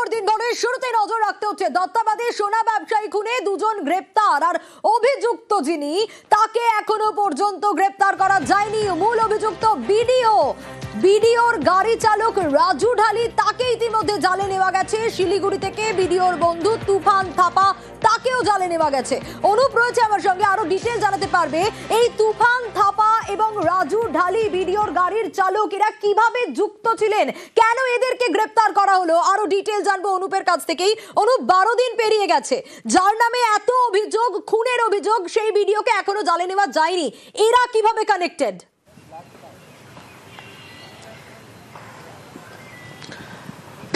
খবর দিনভরের শুরুতে নজর রাখতে হচ্ছে দত্তাবাদী সোনা ব্যবসায়ী খুনে দুজন গ্রেপ্তার আর অভিযুক্ত যিনি তাকে এখনো পর্যন্ত গ্রেপ্তার করা যায়নি। মূল অভিযুক্ত বিডিওর গাড়ি চালক রাজু ঢালি, তাকে ইতিমধ্যে জালে নেওয়া গেছে। শিলিগুড়ি থেকে বিডিওর বন্ধু তুফান থাপা, তাকেও জালে নেওয়া গেছে। অনুপ রয়েছে আমার সঙ্গে, আরো ডিটেল জানাতে পারবে। এই তুফান থাপা এবং রাজু ঢালি বিডিওর গাড়ির চালক, এরা কিভাবে যুক্ত ছিলেন, কেন এদেরকে গ্রেপ্তার করা হলো, আরো ডিটেল জানবো অনুপের কাছ থেকেই। অনুপ, 12 দিন পেরিয়ে গেছে, যার নামে এত অভিযোগ, খুনের অভিযোগ, সেই ভিডিওকে এখনো জালে নেওয়া যায়নি। এরা কিভাবে কানেক্টেড?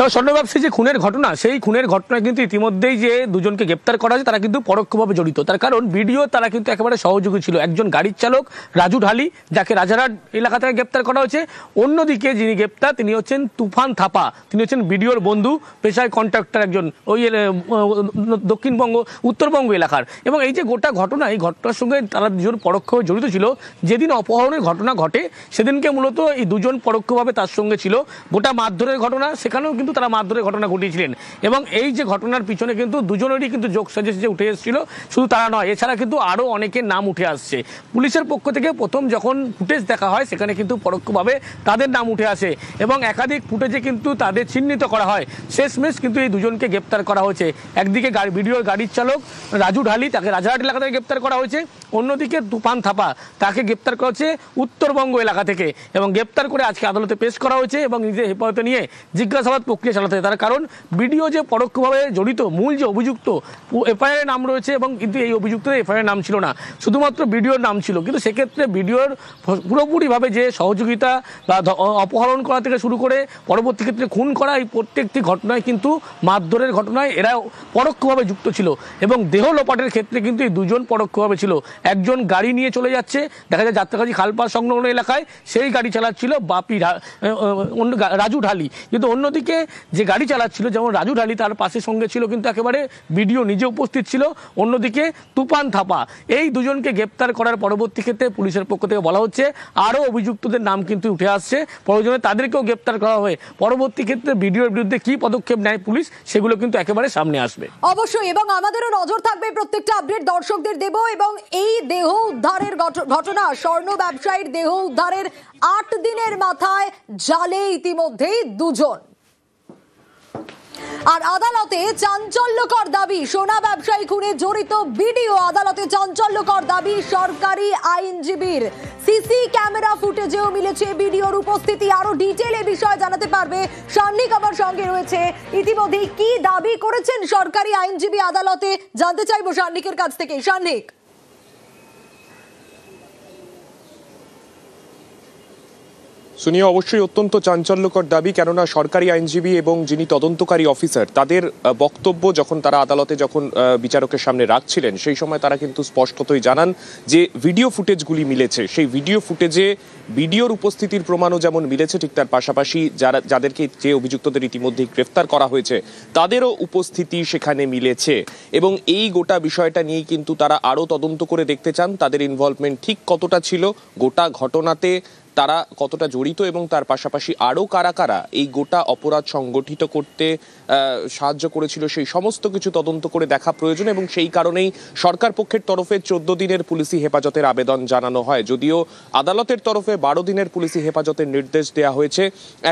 তো স্বর্ণ ব্যবসায়ী যে খুনের ঘটনা, সেই খুনের ঘটনায় কিন্তু ইতিমধ্যেই যে দুজনকে গ্রেপ্তার করা হয়েছে তারা কিন্তু পরোক্ষভাবে জড়িত। তার কারণ ভিডিও তারা কিন্তু একেবারে সহযোগী ছিল। একজন গাড়ির চালক রাজু ঢালি, যাকে রাজারহাট এলাকা থেকে গ্রেপ্তার করা হয়েছে। অন্যদিকে যিনি গ্রেপ্তার তিনি হচ্ছেন তুফান থাপা, তিনি হচ্ছেন ভিডিওর বন্ধু, পেশায় কন্ট্রাক্টর, একজন ওই দক্ষিণবঙ্গ উত্তরবঙ্গ এলাকার। এবং এই যে গোটা ঘটনা, এই ঘটনার সঙ্গে তারা দুজন পরোক্ষভাবে জড়িত ছিল। যেদিন অপহরণের ঘটনা ঘটে সেদিনকে মূলত এই দুজন পরোক্ষভাবে তার সঙ্গে ছিল। গোটা মারধরের ঘটনা, সেখানেও কিন্তু তারা মারধরের ঘটনা ঘটিয়েছিলেন। এবং এই যে ঘটনার পিছনে কিন্তু দুজনেরই কিন্তু যোগ সাজেশে উঠে এসেছিল। শুধু তারা নয়, এছাড়া কিন্তু আরও অনেকের নাম উঠে আসছে। পুলিশের পক্ষ থেকে প্রথম যখন ফুটেজ দেখা হয় সেখানে কিন্তু পরোক্ষভাবে তাদের নাম উঠে আসে এবং একাধিক ফুটেজে কিন্তু তাদের চিহ্নিত করা হয়। শেষমেশ কিন্তু এই দুজনকে গ্রেপ্তার করা হয়েছে। একদিকে ভিডিওর গাড়ির চালক রাজু ঢালি, তাকে রাজারহাট এলাকা থেকে গ্রেপ্তার করা হয়েছে। অন্যদিকে তুফান থাপা, তাকে গ্রেপ্তার করা হচ্ছে উত্তরবঙ্গ এলাকা থেকে এবং গ্রেপ্তার করে আজকে আদালতে পেশ করা হয়েছে এবং নিজের হেফাজতে নিয়ে জিজ্ঞাসাবাদ প্রক্রিয়া চালাতে হয়। তার কারণ ভিডিও যে পরোক্ষভাবে জড়িত, মূল যে অভিযুক্ত, এফআইআর নাম রয়েছে এবং কিন্তু এই অভিযুক্তের এফআইআর নাম ছিল না, শুধুমাত্র ভিডিওর নাম ছিল। কিন্তু সেক্ষেত্রে ভিডিওর পুরোপুরিভাবে যে সহযোগিতা বা অপহরণ করা থেকে শুরু করে পরবর্তী ক্ষেত্রে খুন করা, এই প্রত্যেকটি ঘটনায় কিন্তু মারধরের ঘটনায় এরা পরোক্ষভাবে যুক্ত ছিল। এবং দেহ লোপাটের ক্ষেত্রে কিন্তু এই দুজন পরোক্ষভাবে ছিল। একজন গাড়ি নিয়ে চলে যাচ্ছে, দেখা যায় যাত্রাকাজী খালপাড় সংলগ্ন এলাকায়, সেই গাড়ি চালাচ্ছিল রাজু ঢালি। কিন্তু অন্যদিকে যে গাড়ি চালাচ্ছিল, যেমন রাজু ঢালি, তার পাশে সঙ্গে ছিল কিন্তু একেবারে ভিডিও নিজে উপস্থিত ছিল। অন্যদিকে তুফান থাপা। এই দুজনকে গ্রেপ্তার করার পরবর্তী ক্ষেত্রে পুলিশের পক্ষ থেকে বলা হচ্ছে আরও অভিযুক্তদের নাম কিন্তু উঠে আসছে, প্রয়োজনে তাদেরকেও গ্রেপ্তার করা হবে। পরবর্তী ক্ষেত্রে ভিডিওর বিরুদ্ধে কি পদক্ষেপ নেয় পুলিশ, সেগুলো কিন্তু একেবারে সামনে আসবে অবশ্যই। এবং আমাদেরও নজর থাকবে, প্রত্যেকটা আপডেট দর্শকদের দেব। এবং এই দেহ উদ্ধারের ঘটনা, স্বর্ণ ব্যবসায়ীর দেহ উদ্ধারের 8 দিনের মাথায় জালে ইতিমধ্যেই দুজন। আর আদালতে চাঞ্চল্যকর দাবি, সোনা ব্যবসায়ী খুনে জড়িত ভিডিও, আদালতে চাঞ্চল্যকর দাবি সরকারি আইনজীবীর। সিসি ক্যামেরা ফুটেজেও মিলেছে ভিডিওর উপস্থিতি। আরো ডিটেল এ বিষয়ে জানাতে পারবে সান্নিক আমার সঙ্গে রয়েছে। ইতিমধ্যে কি দাবি করেছেন সরকারি আইনজীবী আদালতে, জানতে চাইবো সান্নিকের কাছ থেকে। সান্নিক, শুনিয়ে অবশ্যই অত্যন্ত চাঞ্চল্যকর দাবি, কেননা সরকারি আইনজীবী এবং যিনি তদন্তকারী অফিসার, তাদের বক্তব্য যখন তারা আদালতে যখন বিচারকের সামনে রাখছিলেন, সেই সময় তারা কিন্তু স্পষ্টতই জানান যে ভিডিও ফুটেজগুলি মিলেছে, সেই ভিডিও ফুটেজে ভিডিওর উপস্থিতির প্রমাণও যেমন মিলেছে, ঠিক তার পাশাপাশি যাদেরকে যে অভিযুক্তদের ইতিমধ্যেই গ্রেফতার করা হয়েছে তাদেরও উপস্থিতি সেখানে মিলেছে। এবং এই গোটা বিষয়টা নিয়েই কিন্তু তারা আরও তদন্ত করে দেখতে চান তাদের ইনভলভমেন্ট ঠিক কতটা ছিল, গোটা ঘটনাতে তারা কতটা জড়িত এবং তার পাশাপাশি আরও কারা কারা এই গোটা অপরাধ সংগঠিত করতে সাহায্য করেছিল, সেই সমস্ত কিছু তদন্ত করে দেখা প্রয়োজন। এবং সেই কারণেই সরকার পক্ষের তরফে 14 দিনের পুলিশি হেফাজতের আবেদন জানানো হয়, যদিও আদালতের তরফে 12 দিনের পুলিশি হেফাজতের নির্দেশ দেওয়া হয়েছে।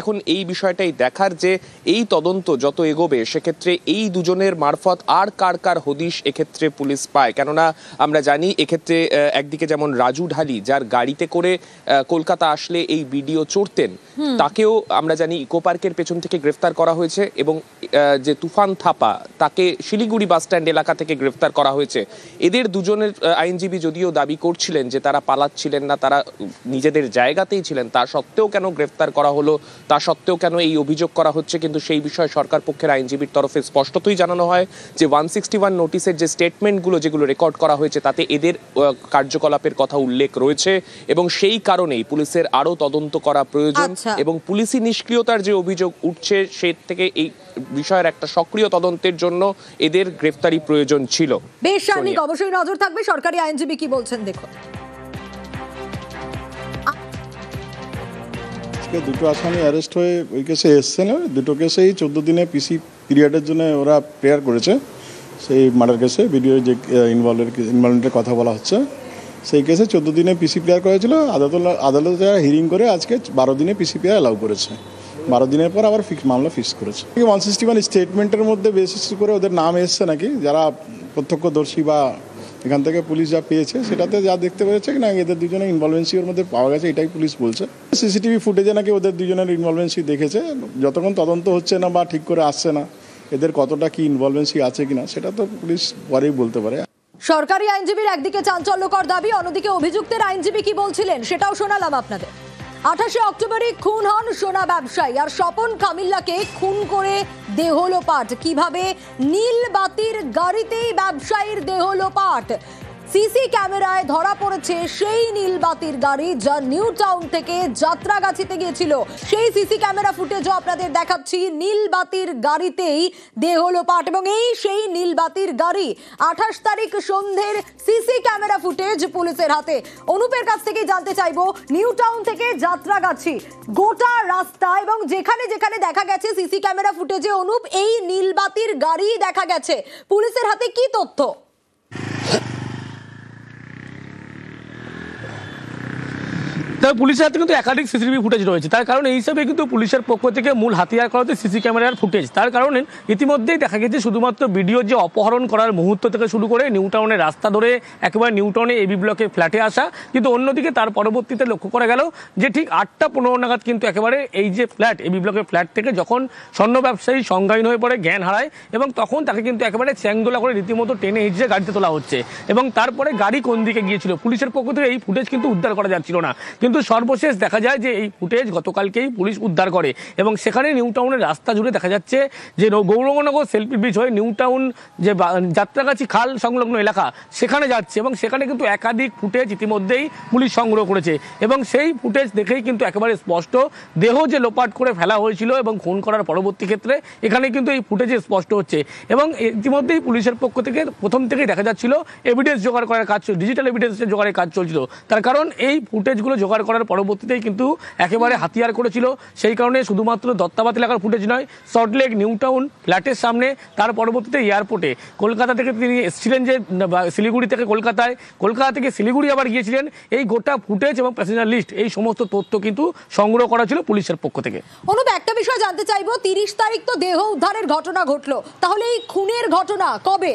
এখন এই বিষয়টাই দেখার যে এই তদন্ত যত এগোবে সেক্ষেত্রে এই দুজনের মারফত আর কার কার হদিশ এক্ষেত্রে পুলিশ পায়। কেননা আমরা জানি এক্ষেত্রে একদিকে যেমন রাজু ঢালি, যার গাড়িতে করে কলকাতা আসলে এই ভিডিও চড়তেন, তাকেও আমরা জানি ইকো পার্কের পেছন থেকে গ্রেফতার করা হয়েছে। এবং যে তুফান থাপা, তাকে শিলিগুড়ি বাস স্ট্যান্ড এলাকা থেকে গ্রেফতার করা হয়েছে। এদের দুজনের আইনজীবী যদিও দাবি করছিলেন যে তারা পালাচ্ছিলেন না, তারা নিজেদের জায়গাতেই ছিলেন, তা সত্ত্বেও কেন গ্রেফতার করা হলো, তা সত্ত্বেও কেন এই অভিযোগ করা হচ্ছে, কিন্তু সেই বিষয়ে সরকার পক্ষের আইনজীবীর তরফে স্পষ্টতই জানানো হয় যে 161 নোটিশের যে স্টেটমেন্টগুলো যেগুলো রেকর্ড করা হয়েছে তাতে এদের কার্যকলাপের কথা উল্লেখ রয়েছে এবং সেই কারণেই পুলিশের আরো তদন্ত করা প্রয়োজন। এবং পুলিশি নিষ্ক্রিয়তার যে অভিযোগ উঠছে সে থেকে এই বিষয়ের একটা সক্রিয় তদন্তের জন্য এদের গ্রেফতারি প্রয়োজন ছিল। বেশ সান্নিক, অবশ্যই নজর থাকবে সরকারি আইনজীবী কি বলছেন দেখুন। দুটো আসামি অ্যারেস্ট হয়ে ওই কেসে এসছেন, দুটো কেসেই 14 দিনে পিসি পিরিয়ডের জন্য ওরা প্রেয়ার করেছে সেই মার্ডার কেসে ভিডিও যে ইনভলভমেন্টের কথা বলা হচ্ছে সেই কেসে 14 দিনে পিসি প্রেয়ার করেছিল। আদালতে হিয়ারিং করে আজকে 12 দিনে পিসি প্রেয়ার অ্যালাউ করেছে। 12 দিনের পর আবার মামলা ফিক্স করেছে। 161 স্টেটমেন্টের মধ্যে বেসিস করে ওদের নাম এসছে নাকি, যারা প্রত্যক্ষদর্শী বা এখান থেকে পুলিশ যা পেয়েছে সেটাতে যা দেখতে পেয়েছে না এদের দুজনের ইনভলভেন্সি ওর মধ্যে পাওয়া গেছে, এটাই পুলিশ বলছে। সিসিটিভি ফুটেজে নাকি ওদের দুজনের ইনভলভেন্সি দেখেছে। যতক্ষণ তদন্ত হচ্ছে না বা ঠিক করে আসছে না এদের কতটা কি ইনভলভেন্সি আছে কিনা সেটা তো পুলিশ পরেই বলতে পারে। সরকারি আইনজীবীর একদিকে চাঞ্চল্যকর দাবি, অন্যদিকে অভিযুক্তের আইনজীবী কি বলছিলেন সেটাও শোনালাম আপনাদের। 28 অক্টোবরই খুন হন সোনা ব্যবসায়ী, আর স্বপন কামিল্লাকে খুন করে দেহ লোপাট। কিভাবে? নীল বাতির গাড়িতেই ব্যবসায়ীর দেহ লোপাট। সিসি ক্যামেরায় ধরা পড়েছে সেই নীল বাতির গাড়ি যা নিউ টাউন থেকে যাত্রাগাছিতে গিয়েছিল। সেই সিসি ক্যামেরা ফুটেজও আপনাদের দেখাচ্ছি। নীল বাতির গাড়িতেই দেহ লোপাট, এবং এই সেই নীল বাতির গাড়ি। 28 তারিখ সন্ধ্যের সিসি ক্যামেরা ফুটেজ পুলিশের হাতে। অনুপের কাছ থেকে জানতে চাইবো, নিউ টাউন থেকে যাত্রাগাছি গোটা রাস্তা এবং যেখানে যেখানে দেখা গেছে সিসি ক্যামেরা ফুটেজে অনুপ এই নীল বাতির গাড়ি দেখা গেছে, পুলিশের হাতে কি তথ্য? তবে পুলিশের হাতে কিন্তু একাধিক সিসিটিভি ফুটেজ রয়েছে। তার কারণ এই হিসাবে কিন্তু পুলিশের পক্ষ থেকে মূল হাতিয়ার করা হচ্ছে সিসি ক্যামেরার ফুটেজ। তার কারণে ইতিমধ্যেই দেখা গেছে শুধুমাত্র ভিডিওর যে অপহরণ করার মুহূর্ত থেকে শুরু করে নিউ টাউনের রাস্তা ধরে একেবারে নিউ টাউনে এবি ব্লকের ফ্ল্যাটে আসা, কিন্তু অন্যদিকে তার পরবর্তীতে লক্ষ্য করা গেল যে ঠিক 8টা 15 নাগাদ কিন্তু একেবারে এই যে ফ্ল্যাট এবি ব্লকের ফ্ল্যাট থেকে যখন স্বর্ণ ব্যবসায়ী সংজ্ঞাহীন হয়ে পড়ে, জ্ঞান হারায়, এবং তখন তাকে কিন্তু একেবারে চ্যাংদোলা করে রীতিমতো টেনে হিঁচড়ে গাড়িতে তোলা হচ্ছে। এবং তারপরে গাড়ি কোন দিকে গিয়েছিল পুলিশের পক্ষ থেকে এই ফুটেজ কিন্তু উদ্ধার করা যাচ্ছিল না, কিন্তু সর্বশেষ দেখা যায় যে এই ফুটেজ গতকালকেই পুলিশ উদ্ধার করে। এবং সেখানে নিউ টাউনের রাস্তা জুড়ে দেখা যাচ্ছে যে গৌরঙ্গনগর সেলফি ব্রিজ হয়ে নিউ টাউন যে যাত্রাগাছি খাল সংলগ্ন এলাকা সেখানে যাচ্ছে, এবং সেখানে কিন্তু একাধিক ফুটেজ ইতিমধ্যেই পুলিশ সংগ্রহ করেছে। এবং সেই ফুটেজ দেখেই কিন্তু একেবারে স্পষ্ট দেহ যে লোপাট করে ফেলা হয়েছিল এবং খুন করার পরবর্তী ক্ষেত্রে এখানে কিন্তু এই ফুটেজে স্পষ্ট হচ্ছে। এবং ইতিমধ্যেই পুলিশের পক্ষ থেকে প্রথম থেকেই দেখা যাচ্ছিল এভিডেন্স জোগাড় করার কাজ, ডিজিটাল এভিডেন্সের জোগাড়ের কাজ চলছিল। তার কারণ এই ফুটেজগুলো জোগাড় করার পরবর্তীতেই কিন্তু একেবারে হাতিয়ার করেছিল। সেই কারণে শুধুমাত্র দত্তাবাদ এলাকার ফুটেজ নয়, সল্টলেক নিউ টাউন ফ্ল্যাটের সামনে, তার পরবর্তীতে এয়ারপোর্টে কলকাতা থেকে তিনি এসেছিলেন যে শিলিগুড়ি থেকে কলকাতায়, কলকাতা থেকে শিলিগুড়ি আবার গিয়েছিলেন, এই গোটা ফুটেজ এবং প্যাসেঞ্জার লিস্ট এই সমস্ত তথ্য কিন্তু সংগ্রহ করা ছিল পুলিশের পক্ষ থেকে। অনুপ, একটা বিষয় জানতে চাইবো, 30 তারিখ তো দেহ উদ্ধারের ঘটনা ঘটলো, তাহলে এই খুনের ঘটনা কবে?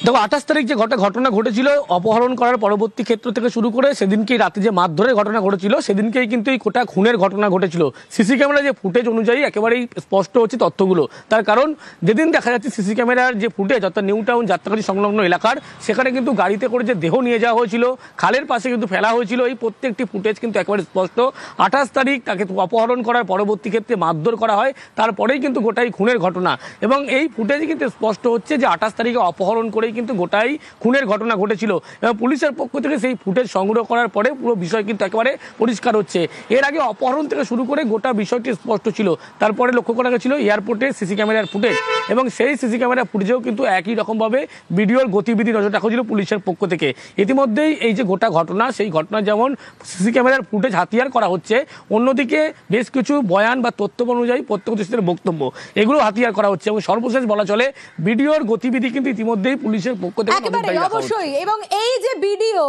দেখো 28 তারিখ যে ঘটনা ঘটেছিল অপহরণ করার পরবর্তী ক্ষেত্র থেকে শুরু করে সেদিনকেই রাতে যে মারধরের ঘটনা ঘটেছিল সেদিনকেই কিন্তু এই গোটা খুনের ঘটনা ঘটেছিল। সিসি ক্যামেরা যে ফুটেজ অনুযায়ী একেবারেই স্পষ্ট হচ্ছে তথ্যগুলো। তার কারণ যেদিন দেখা যাচ্ছে সিসি ক্যামেরার যে ফুটেজ অর্থাৎ নিউ টাউন যাত্রাগাছি সংলগ্ন এলাকার, সেখানে কিন্তু গাড়িতে করে যে দেহ নিয়ে যাওয়া হয়েছিল, খালের পাশে কিন্তু ফেলা হয়েছিল, এই প্রত্যেকটি ফুটেজ কিন্তু একেবারে স্পষ্ট। 28 তারিখ তাকে অপহরণ করার পরবর্তী ক্ষেত্রে মারধর করা হয়, তারপরেই কিন্তু গোটাই খুনের ঘটনা। এবং এই ফুটেজে কিন্তু স্পষ্ট হচ্ছে যে 28 তারিখে অপহরণ করে কিন্তু গোটাই খুনের ঘটনা ঘটেছিল। এবং পুলিশের পক্ষ থেকে সেই ফুটেজ সংগ্রহ করার পরে পুরো বিষয় কিন্তু একেবারে পরিষ্কার হচ্ছে। এর আগে অপহরণ থেকে শুরু করে গোটা বিষয়টি স্পষ্ট ছিল। তারপরে লক্ষ্য করা গেছিল এয়ারপোর্টে সিসি ক্যামেরার ফুটেজ, এবং সেই সিসি ক্যামেরার ফুটেজেও কিন্তু একই রকমভাবে ভিডিওর গতিবিধি নজর রাখা হয়েছিল পুলিশের পক্ষ থেকে। ইতিমধ্যেই এই যে গোটা ঘটনা, সেই ঘটনা যেমন সিসি ক্যামেরার ফুটেজ হাতিয়ার করা হচ্ছে, অন্যদিকে বেশ কিছু বয়ান বা তথ্য অনুযায়ী প্রত্যক্ষদর্শীদের বক্তব্য এগুলো হাতিয়ার করা হচ্ছে। এবং সর্বশেষ বলা চলে ভিডিওর গতিবিধি কিন্তু ইতিমধ্যেই পুলিশের পক্ষ থেকে অবশ্যই। এবং এই যে ভিডিও,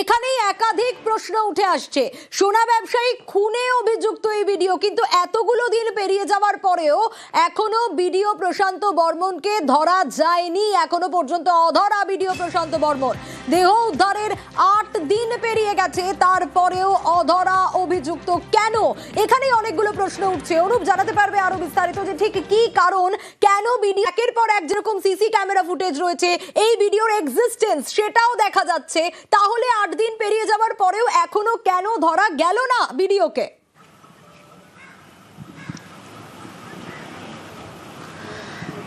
এখানেই একাধিক প্রশ্ন উঠে আসছে। সোনা ব্যবসায়ী খুনে অভিযুক্ত এই ভিডিও, কিন্তু এতগুলো দিন পেরিয়ে যাওয়ার পরেও এখনো ভিডিও প্রশান্ত বর্মনকে ধরা যায়নি। এখনো পর্যন্ত অধরা ভিডিও প্রশান্ত বর্মন। দেহ উদ্ধারের 8 দিন পেরিয়ে গেছে, তারপরেও অধরা অভিযুক্ত কেন? এখানেই অনেকগুলো প্রশ্ন উঠছে। অনুপ জানাতে পারবে আরো বিস্তারিত যে ঠিক কি কারণ, কেন ভিডিও একের পর এক যেরকম সিসি ক্যামেরা ফুটেজ রয়েছে, এই ভিডিওর এক্সিস্টেন্স সেটাও দেখা যাচ্ছে, তাহলে 8 দিন পেরিয়ে যাওয়ার পরেও এখনো কেন ধরা গেল না ভিডিওকে?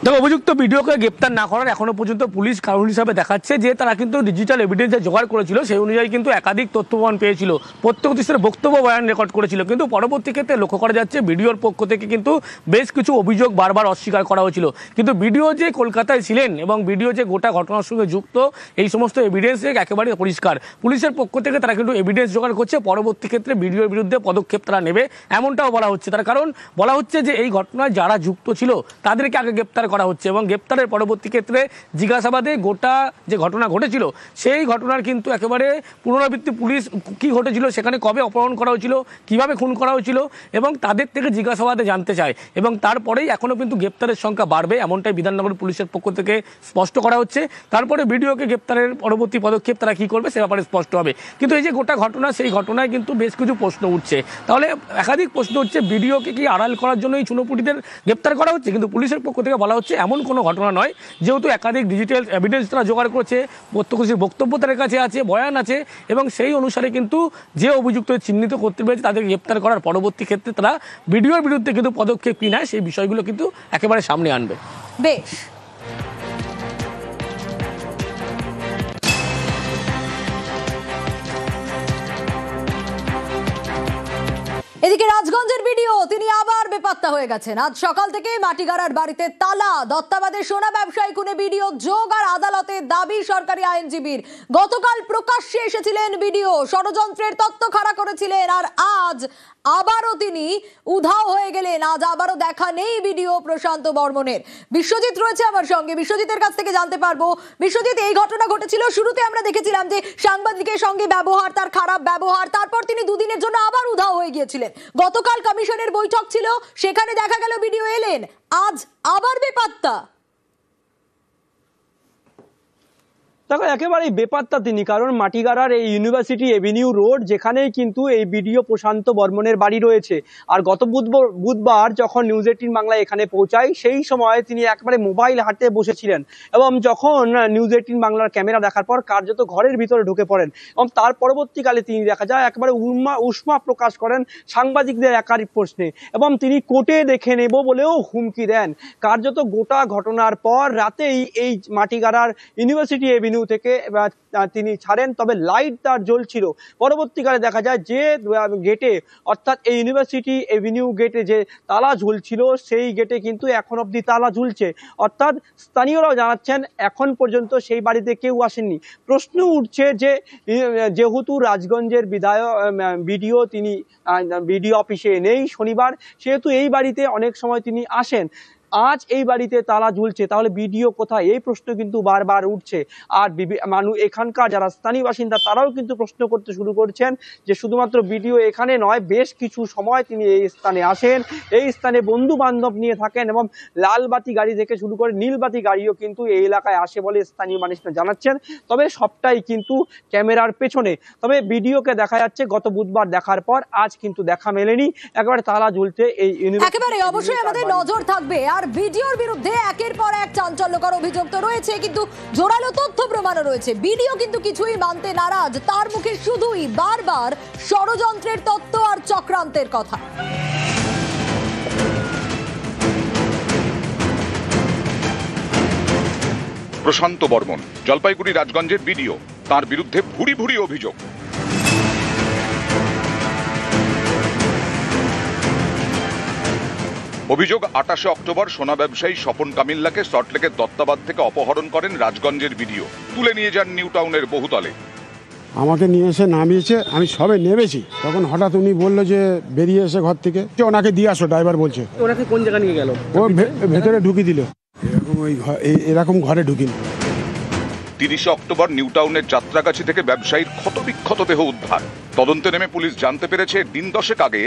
দেখো, অভিযুক্ত ভিডিওকে গ্রেপ্তার না করার এখনো পর্যন্ত পুলিশ কারণ হিসাবে দেখাচ্ছে যে তারা কিন্তু ডিজিটাল এভিডেন্স জোগাড় করেছিল, সেই অনুযায়ী কিন্তু একাধিক তথ্য প্রমাণ পেয়েছিল, প্রত্যক্ষদর্শীর বক্তব্য বয়ান রেকর্ড করেছিল। কিন্তু পরবর্তী ক্ষেত্রে লক্ষ্য করা যাচ্ছে ভিডিওর পক্ষ থেকে কিন্তু বেশ কিছু অভিযোগ বারবার অস্বীকার করা হয়েছিল। কিন্তু ভিডিও যে কলকাতায় ছিলেন এবং ভিডিও যে গোটা ঘটনার সঙ্গে যুক্ত, এই সমস্ত এভিডেন্স একেবারে পরিষ্কার। পুলিশের পক্ষ থেকে তারা কিন্তু এভিডেন্স জোগাড় করছে, পরবর্তী ক্ষেত্রে ভিডিওর বিরুদ্ধে পদক্ষেপ তারা নেবে এমনটাও বলা হচ্ছে। তার কারণ বলা হচ্ছে যে এই ঘটনায় যারা যুক্ত ছিল তাদেরকে আগে গ্রেপ্তার করা হচ্ছে এবং গ্রেপ্তারের পরবর্তী ক্ষেত্রে জিজ্ঞাসাবাদে গোটা যে ঘটনা ঘটেছিল সেই ঘটনার কিন্তু একেবারে পুনরাবৃত্তি, পুলিশ কি ঘটেছিল, সেখানে কবে অপহরণ করা হয়েছিল, কিভাবে খুন করা হয়েছিল এবং তাদের থেকে জিজ্ঞাসাবাদে জানতে চায় এবং তারপরেই এখনও কিন্তু গ্রেপ্তারের সংখ্যা বাড়বে এমনটাই বিধাননগর পুলিশের পক্ষ থেকে স্পষ্ট করা হচ্ছে। তারপরে ভিডিওকে গ্রেপ্তারের পরবর্তী পদক্ষেপ তারা কী করবে সে ব্যাপারে স্পষ্ট হবে। কিন্তু এই যে গোটা ঘটনা, সেই ঘটনায় কিন্তু বেশ কিছু প্রশ্ন উঠছে। তাহলে একাধিক প্রশ্ন হচ্ছে, ভিডিওকে কি আড়াল করার জন্য এই চুনোপুটিদের গ্রেপ্তার করা হচ্ছে? কিন্তু পুলিশের পক্ষ থেকে বলা হচ্ছে এমন কোনো ঘটনা নয়, যেহেতু একাধিক ডিজিটাল এভিডেন্স তারা জোগাড় করেছে, প্রত্যক্ষদর্শীর বক্তব্য তাদের কাছে আছে, বয়ান আছে এবং সেই অনুসারে কিন্তু যে অভিযুক্ত চিহ্নিত করতে পেরেছে তাদেরকে গ্রেপ্তার করার পরবর্তী ক্ষেত্রে তারা ভিডিওর বিরুদ্ধে কিন্তু পদক্ষেপ কি নেয় সেই বিষয়গুলো কিন্তু একেবারে সামনে আনবে। বেশ, এদিকে রাজগঞ্জের ভিডিও, তিনি আবার বেপাত্তা হয়ে গেছেন। আজ সকাল থেকে মাটিগাড়ার বাড়িতে তালা, দত্তাবাদের সোনা ব্যবসায়ী খুনে ভিডিও যোগ আর আদালতে দাবি সরকারি আইনজীবীর। গতকাল প্রকাশ্যে এসেছিলেন ভিডিও, ষড়যন্ত্রের তত্ত্ব খাড়া করেছিলেন আর আজ আবারও তিনি উধাও হয়ে গেলেন। আজ আবারও দেখা নেই ভিডিও প্রশান্ত বর্মনের। বিশ্বজিৎ রয়েছে আমার সঙ্গে, বিশ্বজিতের কাছ থেকে জানতে পারবো। বিশ্বজিৎ, এই ঘটনা ঘটেছিল, শুরুতে আমরা দেখেছিলাম যে সাংবাদিকের সঙ্গে ব্যবহার, তার খারাপ ব্যবহার, তারপর তিনি দুদিনের জন্য আবার উধাও হয়ে গিয়েছিলেন। গতকাল কমিশনের বৈঠক ছিল, সেখানে দেখা গেল ভিডিও এলেন, আজ আবার বেপাত্তা। দেখো, একেবারেই বেপাত্তা তিনি, কারণ মাটিগাড়ার এই ইউনিভার্সিটি এভিনিউ রোড, যেখানেই কিন্তু এই ভিডিও প্রশান্ত বর্মনের বাড়ি রয়েছে। আর গত বুধবার যখন নিউজ 18 বাংলা এখানে পৌঁছায়, সেই সময় তিনি একবারে মোবাইল হাতে বসেছিলেন এবং যখন নিউজ 18 বাংলার ক্যামেরা দেখার পর কার্যত ঘরের ভিতরে ঢুকে পড়েন এবং তার পরবর্তীকালে তিনি দেখা যায় একবারে উষ্মা প্রকাশ করেন সাংবাদিকদের একাধিক প্রশ্নে এবং তিনি কোর্টে দেখে নেব বলেও হুমকি দেন। কার্যত গোটা ঘটনার পর রাতেই এই মাটিগাড়ার ইউনিভার্সিটি এভিনিউ থেকে তিনি ছাড়েন, তবে লাইট তার জ্বলছিল। পরবর্তীকালে দেখা যায় যে গেটে, অর্থাৎ এই ইউনিভার্সিটি এভিনিউ গেটে যে তালা ঝুলছিল, সেই গেটে কিন্তু এখন অবধি তালা ঝুলছে। অর্থাৎ স্থানীয়রাও জানাচ্ছেন এখন পর্যন্ত সেই বাড়িতে কেউ আসেননি। প্রশ্ন উঠছে যে যেহেতু রাজগঞ্জের ভিডিও তিনি ভিডিও অফিসে নেই শনিবার, সেহেতু এই বাড়িতে অনেক সময় তিনি আসেন। আজ এই বাড়িতে তালা ঝুলছে, তাহলে ভিডিও কোথায়? এই প্রশ্ন কিন্তু বারবার উঠছে। আর মানুষ এখানকার যারা স্থানীয় বাসিন্দা তারাও কিন্তু প্রশ্ন করতে শুরু করছেন যে শুধুমাত্র ভিডিও এখানে নয়, বেশ কিছু সময় তিনি এই স্থানে আসেন, এই স্থানে বন্ধু বান্ধব নিয়ে থাকেন এবং লালবাতি গাড়ি থেকে শুরু করে নীলবাতি গাড়িও কিন্তু এই এলাকায় আসে বলে স্থানীয় মানুষরা জানাচ্ছেন। তবে সবটাই কিন্তু ক্যামেরার পেছনে। তবে ভিডিওকে দেখা যাচ্ছে গত বুধবার দেখার পর আজ কিন্তু দেখা মেলেনি, একেবারে তালা ঝুলছে এই একেবারে। অবশ্যই আমাদের নজর থাকবে। আর ভিডিওর বিরুদ্ধে একের পর এক চাঞ্চল্যকর অভিযোগ তো রয়েছে, কিন্তু জোরালো তথ্য প্রমাণও রয়েছে। ভিডিও কিন্তু কিছুই মানতে নারাজ, তার মুখে শুধুই বারবার ষড়যন্ত্রের তত্ত্ব আর চক্রান্তের কথা। প্রশান্ত বর্মন, জলপাইগুড়ি রাজগঞ্জের ভিডিও, তার বিরুদ্ধে ভুরি ভুরি অভিযোগ। অভিযোগ 28 অক্টোবর সোনা ব্যবসায়ী স্বপন কামিল্লাকে সল্টলেকের দত্তাবাদ থেকে অপহরণ করেন রাজগঞ্জের ভিডিও, তুলে নিয়ে যান নিউ টাউনের বহুতলে। আমাকে নিয়ে এসে নামিয়েছে, আমি সবে নেমেছি, তখন হঠাৎ উনি বললো যে বেরিয়ে এসে ঘর থেকে ওনাকে দিয়ে আসো, ড্রাইভার বলছে। ওনাকে কোন জায়গা নিয়ে গেল? ও ভেতরে ঢুকিয়ে দিল, এরকম ঘরে ঢুকিনি। 30 অক্টোবর নিউ টাউনের যাত্রাগাছি থেকে ব্যবসায়ীর ক্ষতবিক্ষত দেহ উদ্ধার। তদন্তে নেমে পুলিশ জানতে পেরেছে দিন 10 আগে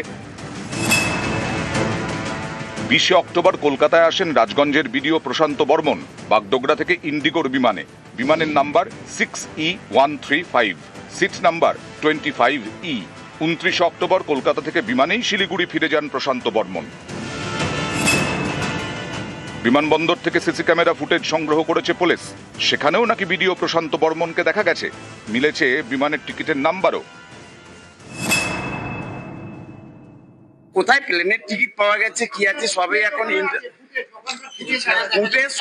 20 অক্টোবর কলকাতায় আসেন রাজগঞ্জের ভিডিও প্রশান্ত বর্মন, বাগডোগরা থেকে ইন্ডিগোর বিমানে। বিমানের number 6E135, seat number 25E। 29 October Kolkata থেকে বিমানেই শিলিগুড়ি ফিরে যান প্রশান্ত বর্মন। বিমানবন্দর থেকে সিসি ক্যামেরা ফুটেজ সংগ্রহ করেছে পুলিশ, সেখানেও নাকি ভিডিও প্রশান্ত বর্মনকে দেখা গেছে। মিলেছে বিমানের টিকিটের নাম্বারও। কোথায় প্লেনের টিকিট পাওয়া গেছে, কি আছে, সবই এখন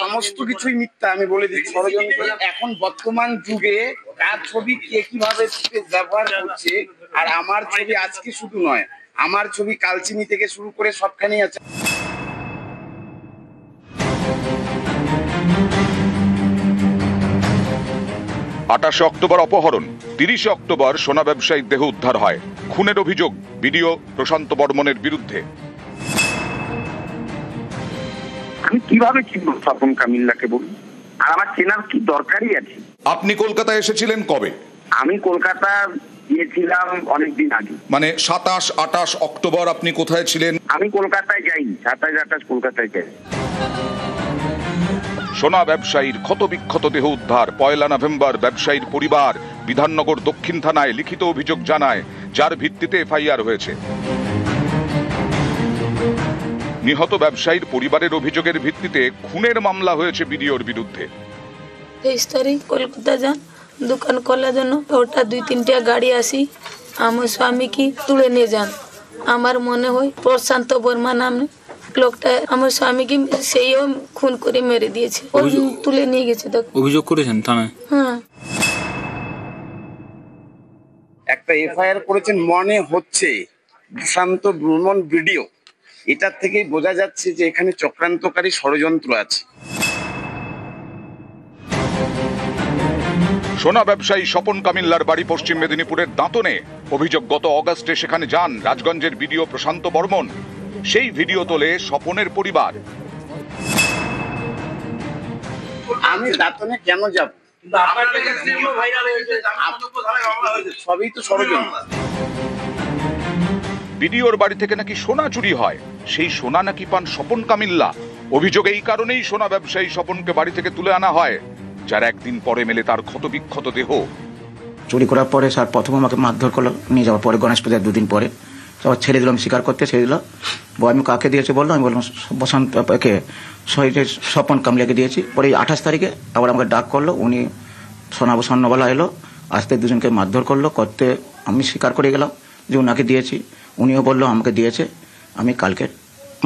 সমস্ত কিছুই মিথ্যা, আমি বলে দিচ্ছি। ষড়যন্ত্র এখন বর্তমান যুগে কার ছবি কে কিভাবে ব্যবহার করছে, আর আমার ছবি আজকে শুধু নয়, আমার ছবি কালচিনি থেকে শুরু করে সবখানেই আছে। 28 অক্টোবর অপহরণ, 30 অক্টোবর সোনা ব্যবসায়ীর দেহ উদ্ধার হয়। খুনের অভিযোগ বিডিও প্রশান্ত বর্মনের বিরুদ্ধে। আমি কিভাবে চিনব স্বপন কামিল্লাকে বলুন, আর আমার চেনার কি দরকারই আছে? আপনি কলকাতায় এসেছিলেন কবে? আমি কলকাতা গিয়েছিলাম অনেকদিন আগে। মানে 27, 28 অক্টোবর আপনি কোথায় ছিলেন? আমি কলকাতায় যাইনি, 27, 28 কলকাতায় যাই। সোনা ব্যবসায়ীর ক্ষতবিক্ষত দেহ উদ্ধার। 1 নভেম্বর ব্যবসায়ীর পরিবার বিধাননগর দক্ষিণ থানায় লিখিত অভিযোগ জানায়, যার ভিত্তিতে এফআইআর হয়েছে। নিহত ব্যবসায়ীর পরিবারের অভিযোগের ভিত্তিতে খুনের মামলা হয়েছে বিডিওর বিরুদ্ধে। 23 তারিখ কলকাতা যান দোকান খোলার জন্য, হঠাৎ 2-3টা গাড়ি আসি আমার স্বামীকে তুলে নিয়ে যান। আমার মনে হয় প্রশান্ত বর্মা নামে লোকটা আমার স্বামীকে সেইও খুন করে মেরে দিয়েছে, তুলে নিয়ে গেছে। অভিযোগ করেছেন থানায়? হ্যাঁ, একটা এফআইআর করেছেন মনে হচ্ছে প্রশান্ত বর্মন ভিডিও। এটার থেকেই বোঝা যাচ্ছে যে এখানে চক্রান্তকারী ষড়যন্ত্র আছে। সোনা ব্যবসায়ী স্বপন কামিল্লার বাড়ি পশ্চিম মেদিনীপুরের দাঁতনে। অভিযোগ, গত অগাস্টে সেখানে যান রাজগঞ্জের বিডিও প্রশান্ত বর্মন। সেই ভিডিও তোলে স্বপনের পরিবার। আমি দাঁতনে কেন যাব? সবই তো ষড়যন্ত্র। বিডিওর বাড়ি থেকে নাকি সোনা চুরি হয়, সেই সোনা নাকি পান স্বপন কামিল্লা। অভিযোগ, এই কারণেই সোনা ব্যবসায়ী স্বপনকে বাড়ি থেকে তুলে আনা হয়, যার একদিন পরে মেলে তার ক্ষতবিক্ষত দেহ। চুরি করার পরে স্যার প্রথম আমাকে মারধর করলো, নিয়ে যাওয়ার পরে গণেশ পূজার 2 দিন পরে আবার ছেড়ে দিলাম, স্বীকার করতে ছেড়ে দিল। আমি কাকে দিয়েছে বললো, আমি বললাম বসন্তকে স্বপন কামিল্লাকে দিয়েছি। পরে 28 তারিখে আবার আমাকে ডাক করলো, উনি স্বর্ণবলা এলো, আসতে দুজনকে মারধর করলো। করতে আমি স্বীকার করে গেলাম যে ওনাকে দিয়েছি, উনিও বললো আমাকে দিয়েছে, আমি কালকে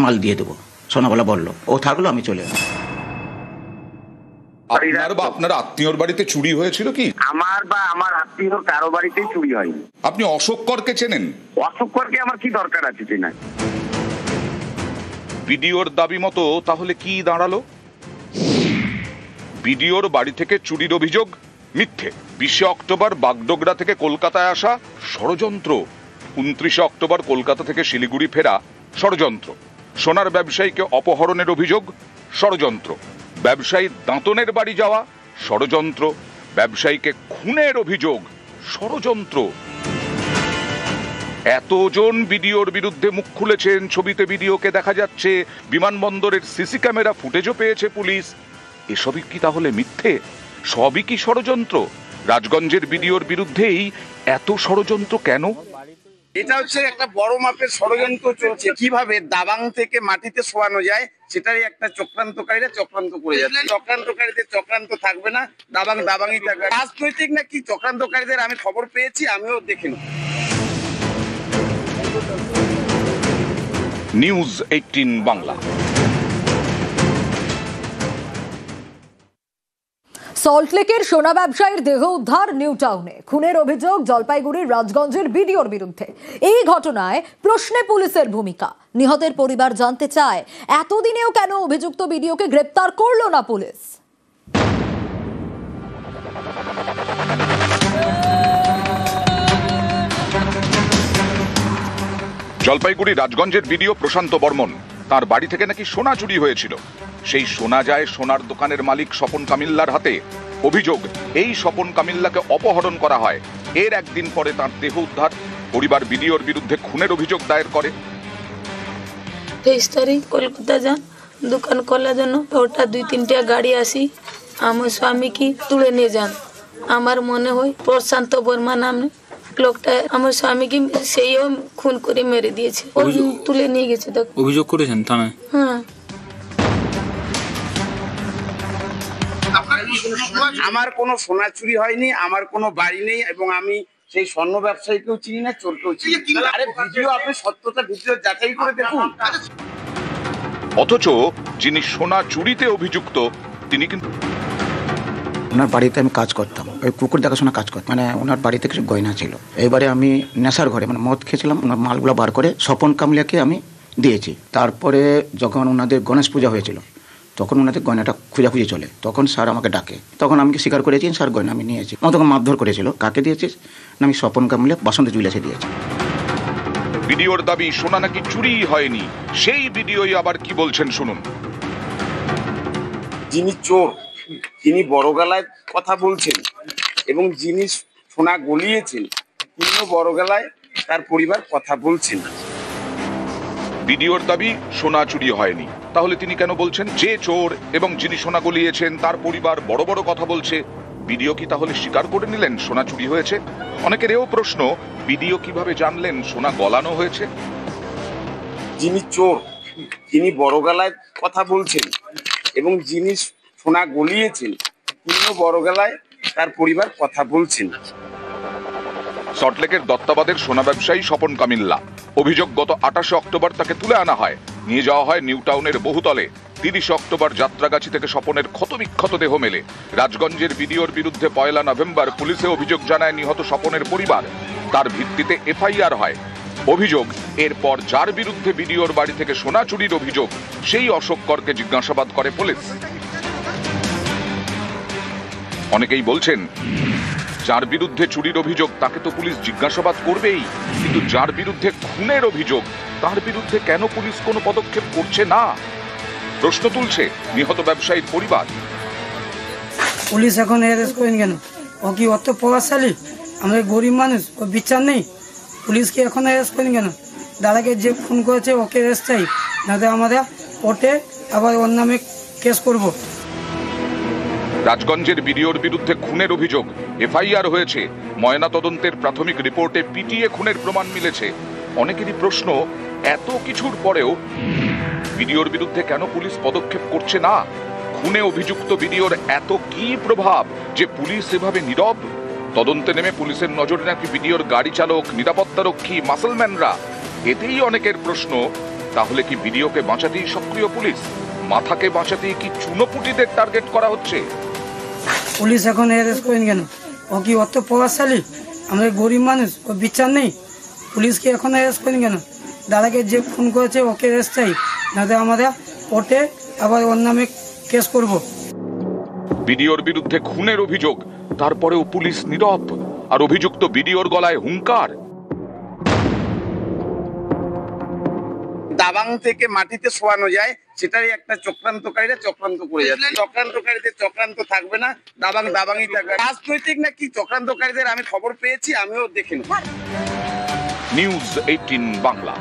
মাল দিয়ে দেবো। সোনাবলা বললো, ও থাকলো, আমি চলে এলাম। আপনার বা আপনার আত্মীয়র বাড়িতে চুরি হয়েছিল কি? আমার বা আমার আত্মীয়র কারো বাড়িতেই চুরি হয়নি। আপনি অশোক করকে চেনেন? অশোক করকে আমার কি দরকার আছে চেনা? বিডিওর দাবি মতো তাহলে কি দাঁড়ালো? বিডিওর বাড়ি থেকে চুরির অভিযোগ মিথ্যে। 20 অক্টোবর বাগডোগরা থেকে কলকাতায় আসা ষড়যন্ত্র। 29 অক্টোবর কলকাতা থেকে শিলিগুড়ি ফেরা ষড়যন্ত্র। সোনার ব্যবসায়ীকে অপহরণের অভিযোগ ষড়যন্ত্র। ব্যবসায়ীর দাঁতনের বাড়ি যাওয়া ষড়যন্ত্র। ব্যবসায়ীকে খুনের অভিযোগ ষড়যন্ত্র। এতজন বিডিওর বিরুদ্ধে মুখ খুলেছেন, ছবিতে বিডিওকে দেখা যাচ্ছে, বিমানবন্দরের সিসি ক্যামেরা ফুটেজও পেয়েছে পুলিশ। এসবই কি তাহলে মিথ্যে? সবই কি ষড়যন্ত্র? রাজগঞ্জের বিডিওর বিরুদ্ধেই এত ষড়যন্ত্র কেন? এটা হচ্ছে একটা বড় মাপের ষড়যন্ত্র চলছে, কিভাবে দাবাং থেকে মাটিতে শোয়ানো যায় সেটাই একটা চক্রান্তকারীরা চক্রান্ত করে যাচ্ছে। চক্রান্তকারীদের চক্রান্ত থাকবে না, দাবাংই থাকবে। রাজনৈতিক না কি চক্রান্তকারীদের আমি খবর পেয়েছি, আমিও দেখে নেব। নিউজ 18 বাংলা। সল্টলেকের সোনা ব্যবসায়ীর দেহ উদ্ধার নিউ টাউনে। খুনের অভিযোগ জলপাইগুড়ির রাজগঞ্জের বিডিওর বিরুদ্ধে। এই ঘটনায় প্রশ্নে পুলিশের ভূমিকা। নিহতের পরিবার জানতে চায়, এতদিনেও কেন অভিযুক্ত বিডিওকে গ্রেপ্তার করলো না পুলিশ। জলপাইগুড়ি রাজগঞ্জের বিডিও প্রশান্ত বর্মন, তার বাড়ি থেকে নাকি সোনা চুরি হয়েছিল। সেই সোনা যায় সোনার দোকানের মালিক স্বপন কামিল্লার হাতে। অভিযোগ, এই স্বপন কামিল্লাকে অপহরণ করা হয়। এর একদিন পরে তার দেহ উদ্ধার। পরিবার বিডিওর বিরুদ্ধে খুনের অভিযোগ দায়ের করে। 23 তারিখ কলকাতা যান দোকান খোলার জন্য, হঠাৎ 2-3টা গাড়ি আসি আমার স্বামীকে তুলে নিয়ে যান। আমার মনে হয় প্রশান্ত বর্মা নামে লোকটা আমার স্বামীকে সেইও খুন করে মেরে দিয়েছে, তুলে নিয়ে গেছে। অভিযোগ করেছেন থানায়? হ্যাঁ। আমার কোনো সোনা চুরি হয়নি, আমার কোনো বাড়ি নেই, এবং আমি সেই স্বর্ণ ব্যবসায়ীকেও চিনি না, চোরকেও চিনি। আরে ভিডিও, আপনি সত্যতা ভিডিও যাচাই করে দেখুন। অথচ যিনি সোনা চুরিতে অভিযুক্ত তিনি কিন্তু ওনার বাড়িতে আমি কাজ করতাম, ওই কুকুর দেখাশোনা কাজ করতাম, মানে ওনার বাড়িতে কিছু গয়না ছিল। এবারে আমি নেশার ঘরে মানে মদ খেয়েছিলাম, ওনার মালগুলো বার করে স্বপন কামলিয়াকে আমি দিয়েছি। তারপরে যখন ওনাদের গণেশ পূজা হয়েছিল তখন ওনাদের গয়নাটা খুঁজাখুঁজি চলে, তখন স্যার আমাকে ডাকে, তখন আমি স্বীকার করেছি স্যার গয়না আমি নিয়েছি। আমার তখন মারধর করেছিল, কাকে দিয়েছিস না আমি স্বপন কামলিয়া বাসন্তী জুয়েলার্সে দিয়েছি। ভিডিওর দাবি সোনা নাকি চুরি হয়নি, সেই ভিডিওই আবার কি বলছেন শুনুন। যিনি চোর তিনি বড় গলায় কথা বলছেন এবং যিনি সোনা গলিয়েছেন তিনিও বড় গলায় তার পরিবার কথা বলছেন। ভিডিওর দাবি সোনা চুরি হয়নি, তাহলে তিনি কেন বলছেন যে চোর এবং যিনি সোনা গলিয়েছেন তার পরিবার বড় বড় কথা বলছে? ভিডিও কি তাহলে স্বীকার করে নিলেন সোনা চুরি হয়েছে? অনেকের এও প্রশ্ন, ভিডিও কিভাবে জানলেন সোনা গলানো হয়েছে? যিনি চোর তিনি বড় গলায় কথা বলছেন এবং যিনি সোনা গলিয়েছেন তিনিও বড় গলায় তার পরিবার কথা বলছেন। সল্টলেকের দত্তাবাদের সোনা ব্যবসায়ী স্বপন কামিল্লা অভিযোগ, গত 28 অক্টোবর তাকে তুলে আনা হয়, নিয়ে যাওয়া হয় নিউ টাউনের বহুতলে। 30 অক্টোবর যাত্রাগাছি থেকে স্বপনের ক্ষতবিক্ষত দেহ মেলে। রাজগঞ্জের ভিডিওর বিরুদ্ধে 1 নভেম্বর পুলিশে অভিযোগ জানায় নিহত স্বপনের পরিবার, তার ভিত্তিতে এফআইআর হয়। অভিযোগ, এরপর যার বিরুদ্ধে ভিডিওর বাড়ি থেকে সোনা চুরির অভিযোগ সেই অশোক করকে জিজ্ঞাসাবাদ করে পুলিশ। অনেকেই বলছেন যার বিরুদ্ধে চুরির অভিযোগ তাকে তো পুলিশ জিজ্ঞাসাবাদ করবেই, কিন্তু যার বিরুদ্ধে খুনের অভিযোগ তার বিরুদ্ধে কেন পুলিশ কোনো পদক্ষেপ করছে না? প্রশ্ন তুলছে নিহত ব্যবসায়ীর পরিবার। পুলিশ এখন অ্যারেস্ট করেন কেন? ও কি অত প্রভাবশালী? আমরা গরিব মানুষ, ও বিচার নেই? পুলিশকে এখন অ্যারেস্ট করেন কেন? দাদাকে যে খুন করেছে ওকে অ্যারেস্ট চাই, নাতে আমরা কোর্টে আবার ওর নামে কেস করব। রাজগঞ্জের ভিডিওর বিরুদ্ধে খুনের অভিযোগ, এফআইআর হয়েছে, ময়না তদন্তের প্রাথমিক রিপোর্টে পিটিয়ে খুনের প্রমাণ মিলেছে। অনেকেরই প্রশ্ন, এত কিছুর পরেও ভিডিওর বিরুদ্ধে কেন পুলিশ পদক্ষেপ করছে না? খুনে অভিযুক্ত ভিডিওর এত কি প্রভাব যে পুলিশ এভাবে নীরব? তদন্তে নেমে পুলিশের নজরে নাকি ভিডিওর গাড়ি চালক, নিরাপত্তারক্ষী, মাসলম্যানরা। এতেই অনেকের প্রশ্ন, তাহলে কি ভিডিওকে বাঁচাতেই সক্রিয় পুলিশ? মাথাকে বাঁচাতেই কি চুনোপুটিদের টার্গেট করা হচ্ছে? পুলিশ এখন অ্যারেস্ট করেন কেন? ও কি অত প্রভাবশালী? আমরা গরিব মানুষ, ও বিচার নেই? পুলিশকে এখন অ্যারেস্ট করেন কেন? দাদাকে যে খুন করেছে ওকে অ্যারেস্ট চাই, নাতে আমরা কোর্টে আবার ওর নামে কেস করব। ভিডিওর বিরুদ্ধে খুনের অভিযোগ, তারপরেও পুলিশ নীরব, আর অভিযুক্ত ভিডিওর গলায় হুঙ্কার। দাবাং থেকে মাটিতে শোয়ানো যায় সেটারই একটা চক্রান্তকারীরা চক্রান্ত করে যাচ্ছে। চক্রান্তকারীদের চক্রান্ত থাকবে না, দাবাং দাবাংই থাকবে। রাজনৈতিক নাকি চক্রান্তকারীদের আমি খবর পেয়েছি, আমিও দেখে নেব। নিউজ 18 বাংলা।